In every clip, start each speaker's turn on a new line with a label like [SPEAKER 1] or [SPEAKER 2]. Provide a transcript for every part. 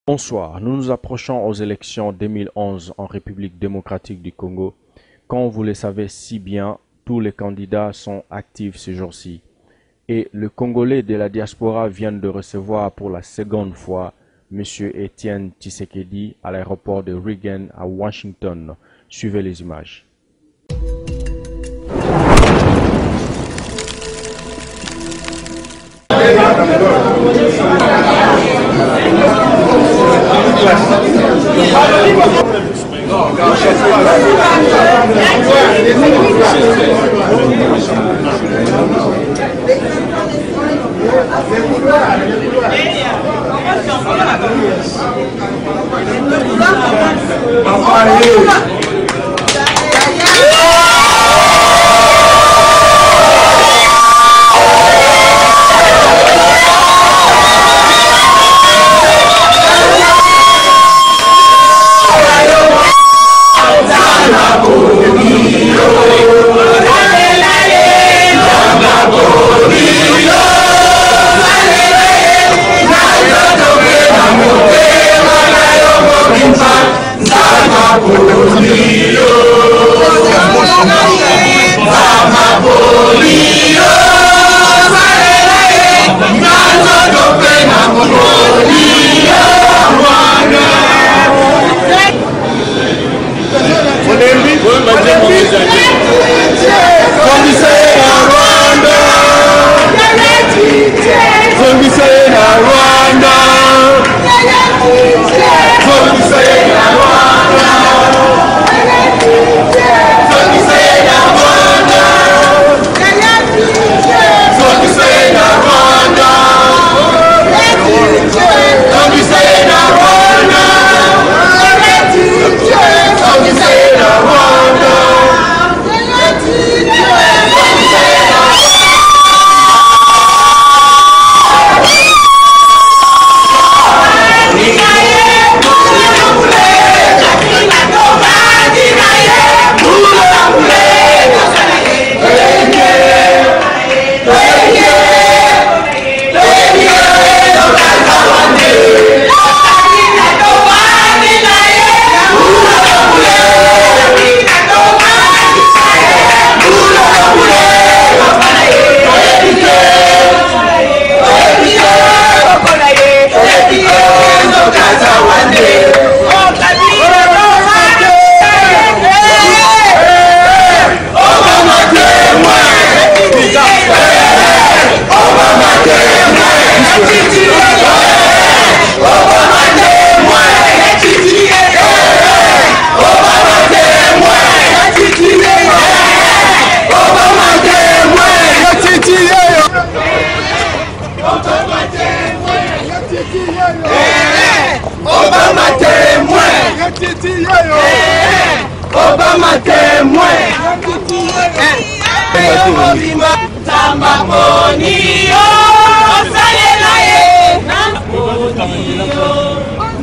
[SPEAKER 1] Bonsoir, nous nous approchons aux élections 2011 en République démocratique du Congo. Comme vous le savez si bien, tous les candidats sont actifs ces jours-ci. Et le Congolais de la diaspora vient de recevoir pour la seconde fois M. Étienne Tshisekedi à l'aéroport de Reagan à Washington. Suivez les images.
[SPEAKER 2] Obama témoin.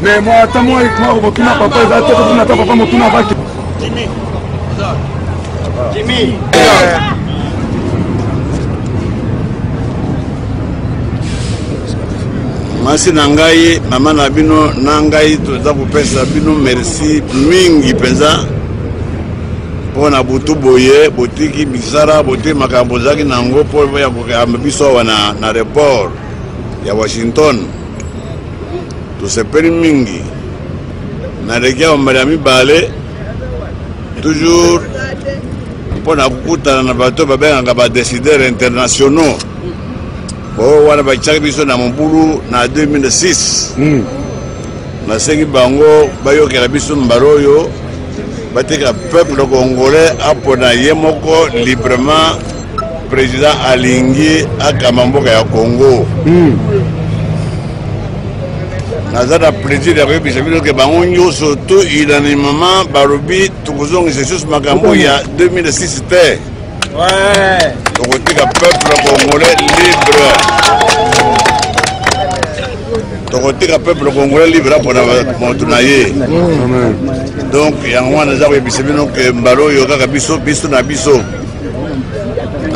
[SPEAKER 3] Mais moi, attends-moi, papa, papa, Jimmy.
[SPEAKER 4] Masi nangai, mama na bino nangai toza kopesa bino merci mingi penza. Pona butu boye, botiki bisara, bote makambo zaki nango po ya biso wana na report ya Washington. To sepeli mingi. Na regia mbali bale toujours pona kukutana na bato babenganga ba décideurs internationaux. Oh, wana bachaki biso na Mombulu na 2006. Na sengi bango bayokela biso mbaroyo bateka peuple congolais apona yemoko librement président alingi akamamboka ya Congo. Nazada plaisir ya kuyebisa bino ke bango nyonso to unanimement barobi tukozongisa lisusu makambo ya 2006 te. Ouais. Donc on dit que le peuple congolais libre. Donc on dit que le peuple congolais libre pour montunaye. Donc il y a un moment où nous avons que mbalo yoga kabiso biso na biso.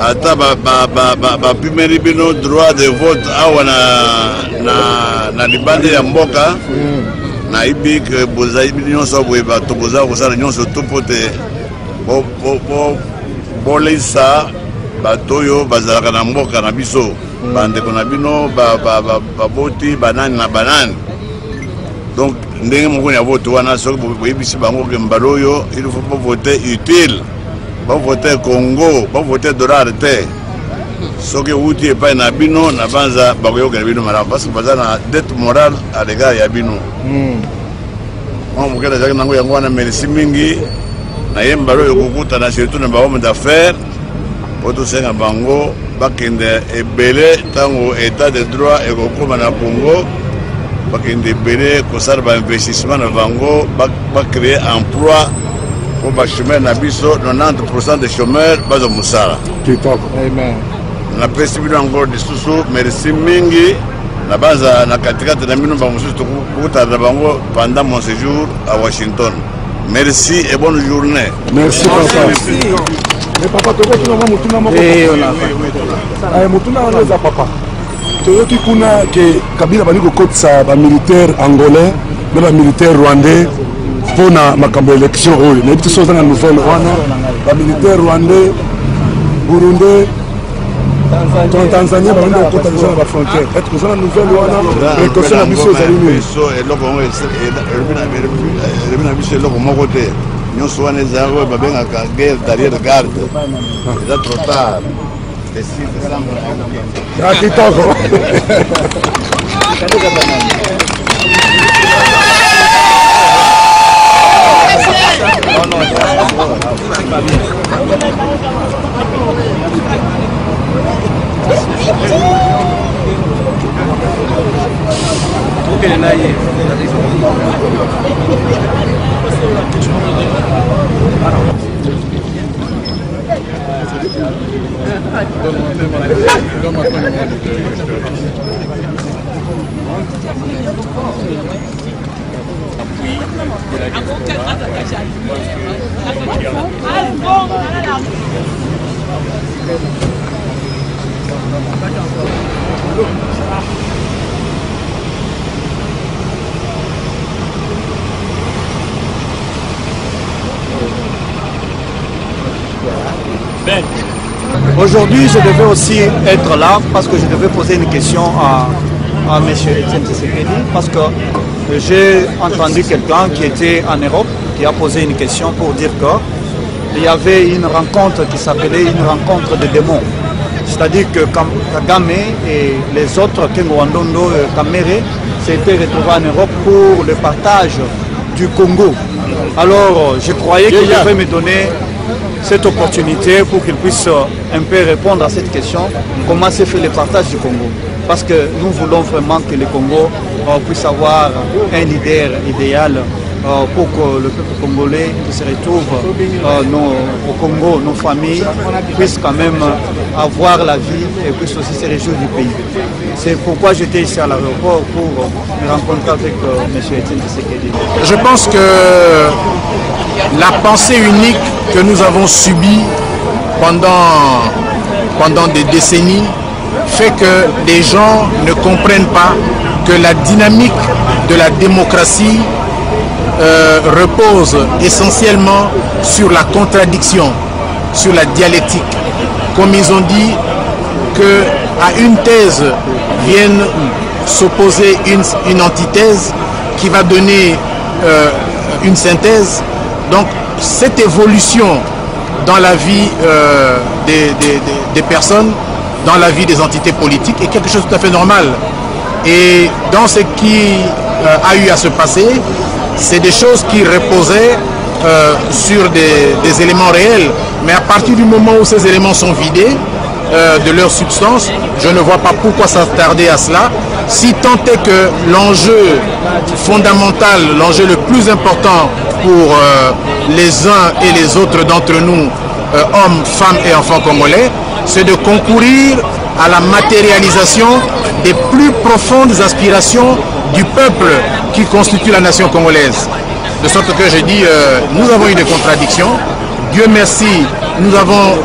[SPEAKER 4] Ata ba primeri bino droit de vote awa na libande ya mboka nayibi ke bozali nyonso boye bato boza kosala nyonso to po te boleisa bato oyo bazalaka na mboka na biso bandeko na bino baboti banani na banani. Donc ndenge moko ya vote wana soki boyebisi bango ke mbala oyo il faut voter utile, voter Congo, voter dollar te. Soki wuti epai na bino na banza bakoyoka na bino malamu parce que baza na dette morale à l'égard ya bino. Mokela ezalaki nango yango wana merci mingi na ye mbala oyo kokutana surtout na bahome d'affaires po tosenga bango bakende ebele ntango état de droit ekokoma na Congo, bakende ebele kosala bainvestissement na bango bacréer emploi po bachômeur na biso 90% de chômeurs baza mosala.
[SPEAKER 3] Amen.
[SPEAKER 4] Na pesi bino encore lisusu merci mingi na baza na katikati na bino bamosusu tokutana na bango pendant mon séjour à Washington. Merci et bonne journée.
[SPEAKER 3] Merci papa. Mais papa tu vois mutuna moko. Mutuna anaweza papa. Toyoki kuna ke Kabila bali kokotisa ba militaire angolais na ba militaire rwandais pona makambo élection oyo. Na biso za na nouvelle wana ba militaire rwandais burundais Tanzania bali kokota na ba frontière. Est-ce que ça la nouvelle wana précaution na biso za lini?
[SPEAKER 4] So eloko ngo elobina biso eloko moko te. Nyonso wana ezalaka babengaka guerre d'arrière-garde. Eza trop tard. Le 6 décembre.
[SPEAKER 3] Ah, kitoko.
[SPEAKER 5] Aujourd'hui, je devais aussi être là parce que je devais poser une question à M. Etienne Tshisekedi parce que j'ai entendu quelqu'un qui était en Europe qui a posé une question pour dire qu'il y avait une rencontre qui s'appelait une rencontre de démons. C'est-à-dire que Kagame et les autres, Kengo Wandondo et Kamere, s'étaient retrouvés en Europe pour le partage du Congo. Alors, je croyais qu'il devait me donner cette opportunité pour qu'il puisse un peu répondre à cette question, comment s'est fait le partage du Congo. Parce que nous voulons vraiment que le Congo puisse avoir un leader idéal pour que le peuple congolais qui se retrouve au Congo, nos familles, puissent quand même avoir la vie et puissent aussi se réjouir du pays. C'est pourquoi j'étais ici à l'aéroport pour me rencontrer avec M. Etienne Tshisekedi.
[SPEAKER 6] Je pense que la pensée unique que nous avons subie pendant des décennies fait que les gens ne comprennent pas que la dynamique de la démocratie repose essentiellement sur la contradiction, sur la dialectique. Comme ils ont dit qu'à une thèse vienne s'opposer une antithèse qui va donner une synthèse. Donc cette évolution dans la vie des personnes, dans la vie des entités politiques est quelque chose de tout à fait normal. Et dans ce qui a eu à se passer, c'est des choses qui reposaient sur des éléments réels. Mais à partir du moment où ces éléments sont vidés de leur substance, je ne vois pas pourquoi s'attarder à cela. Si tant est que l'enjeu fondamental, l'enjeu le plus important pour les uns et les autres d'entre nous, hommes, femmes et enfants congolais, c'est de concourir à la matérialisation des plus profondes aspirations du peuple qui constitue la nation congolaise. De sorte que je dis, nous avons eu des contradictions. Dieu merci, nous avons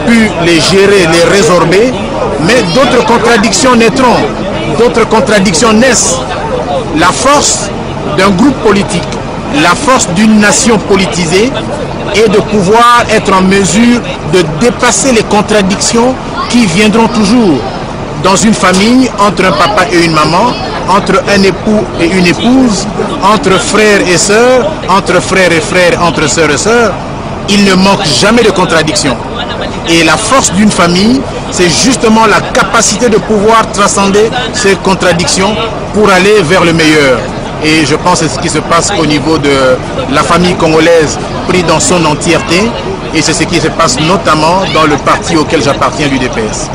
[SPEAKER 6] pu les gérer, les résorber, mais d'autres contradictions naîtront, d'autres contradictions naissent. La force d'un groupe politique, la force d'une nation politisée est de pouvoir être en mesure de dépasser les contradictions qui viendront toujours dans une famille, entre un papa et une maman, entre un époux et une épouse, entre frères et sœurs, entre frères et frères, entre sœurs et sœurs. Il ne manque jamais de contradictions. Et la force d'une famille, c'est justement la capacité de pouvoir transcender ces contradictions pour aller vers le meilleur. Et je pense que c'est ce qui se passe au niveau de la famille congolaise prise dans son entièreté. Et c'est ce qui se passe notamment dans le parti auquel j'appartiens, l'UDPS.